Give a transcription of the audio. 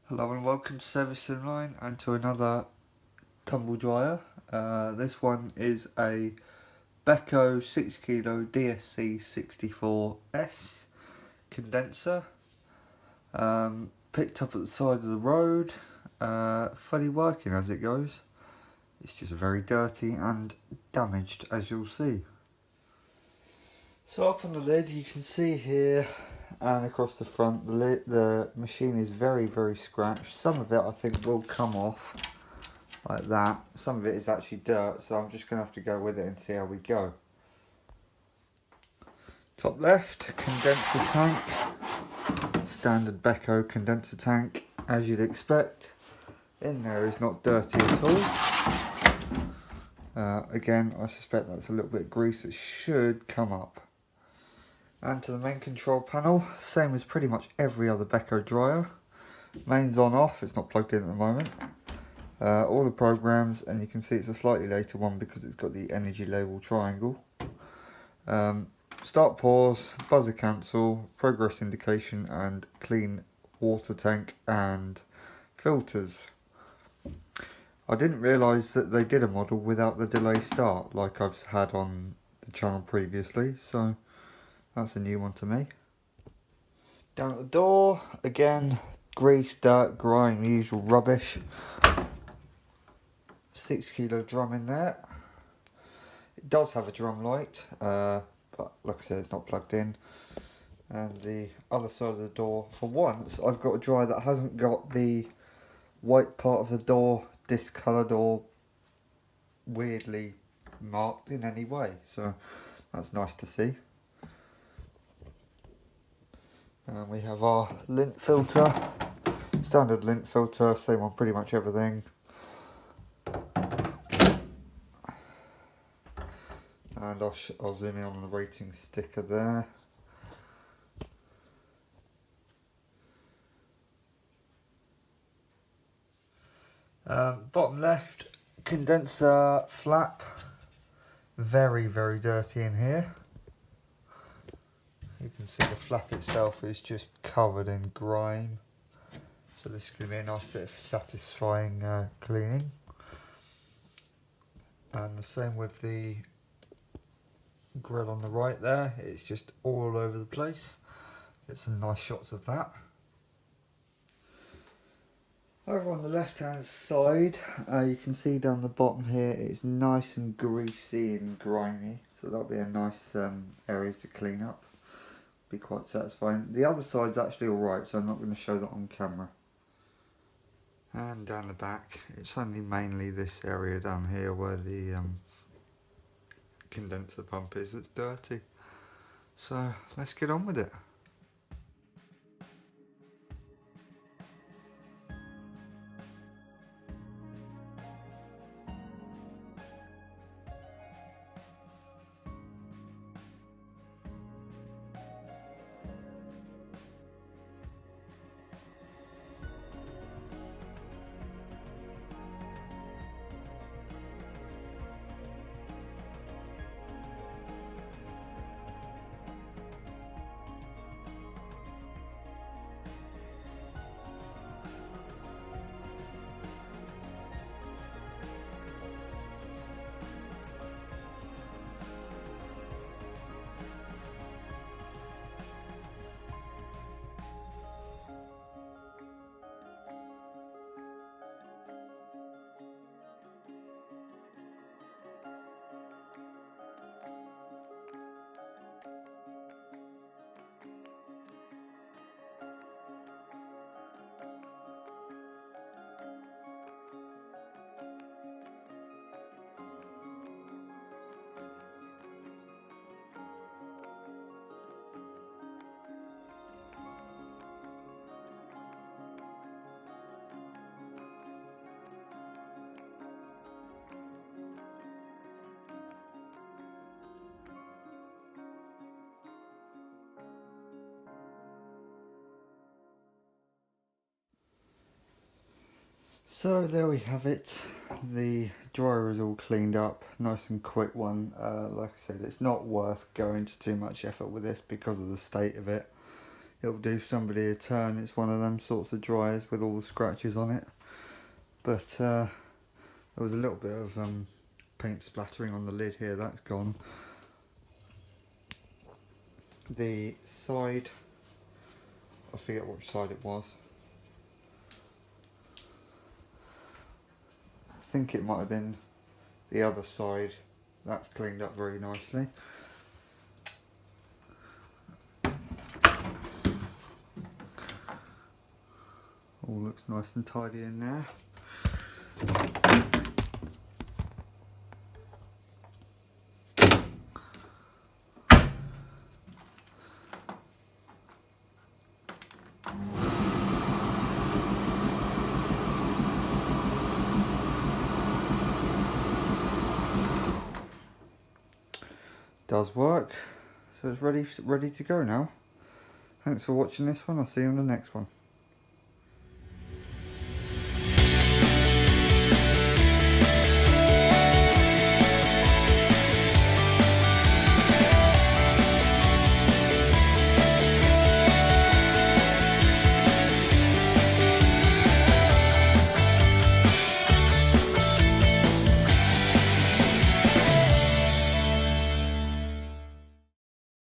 Hello and welcome to Service Inline and to another tumble dryer. This one is a Beko 6kg DSC64S condenser. Picked up at the side of the road, fully working as it goes. It's just very dirty and damaged, as you'll see. So up on the lid you can see here and across the front the machine is very scratched. Some of it I think will come off like that. Some of it is actually dirt, so I'm just going to have to go with it and see how we go. Top left, condenser tank. Standard Beko condenser tank, as you'd expect. In there is not dirty at all. Again, I suspect that's a little bit of grease that should come up. And to the main control panel, same as pretty much every other Beko dryer. Main's on off, it's not plugged in at the moment. All the programs, and you can see it's a slightly later one because it's got the energy label triangle. Start, pause, buzzer cancel, progress indication, and clean water tank and filters. I didn't realise that they did a model without the delay start like I've had on the channel previously, so that's a new one to me. Down at the door, again, grease, dirt, grime, usual rubbish. 6kg drum in there. It does have a drum light, but like I said, it's not plugged in. And the other side of the door, for once, I've got a dryer that hasn't got the white part of the door discoloured or weirdly marked in any way, so that's nice to see. And we have our lint filter, standard lint filter, same on pretty much everything. And I'll zoom in on the rating sticker there. Bottom left, condenser flap, very dirty in here. You can see the flap itself is just covered in grime, so this is going to be a nice bit of satisfying cleaning. And the same with the grill on the right there, it's just all over the place. Get some nice shots of that. Over on the left hand side, you can see down the bottom here it's nice and greasy and grimy, so that'll be a nice area to clean up. Be quite satisfying. The other side's actually alright, so I'm not going to show that on camera. And down the back, it's only mainly this area down here where the condenser pump is that's dirty. So let's get on with it. So there we have it. The dryer is all cleaned up, nice and quick one. Like I said, it's not worth going to too much effort with this because of the state of it. it'll do somebody a turn. It's one of them sorts of dryers with all the scratches on it. But there was a little bit of paint splattering on the lid here, that's gone. The side, I forget which side it was. I think it might have been the other side. That's cleaned up very nicely. All looks nice and tidy in there. Does work, so it's ready to go now. Thanks for watching this one. I'll see you on the next one.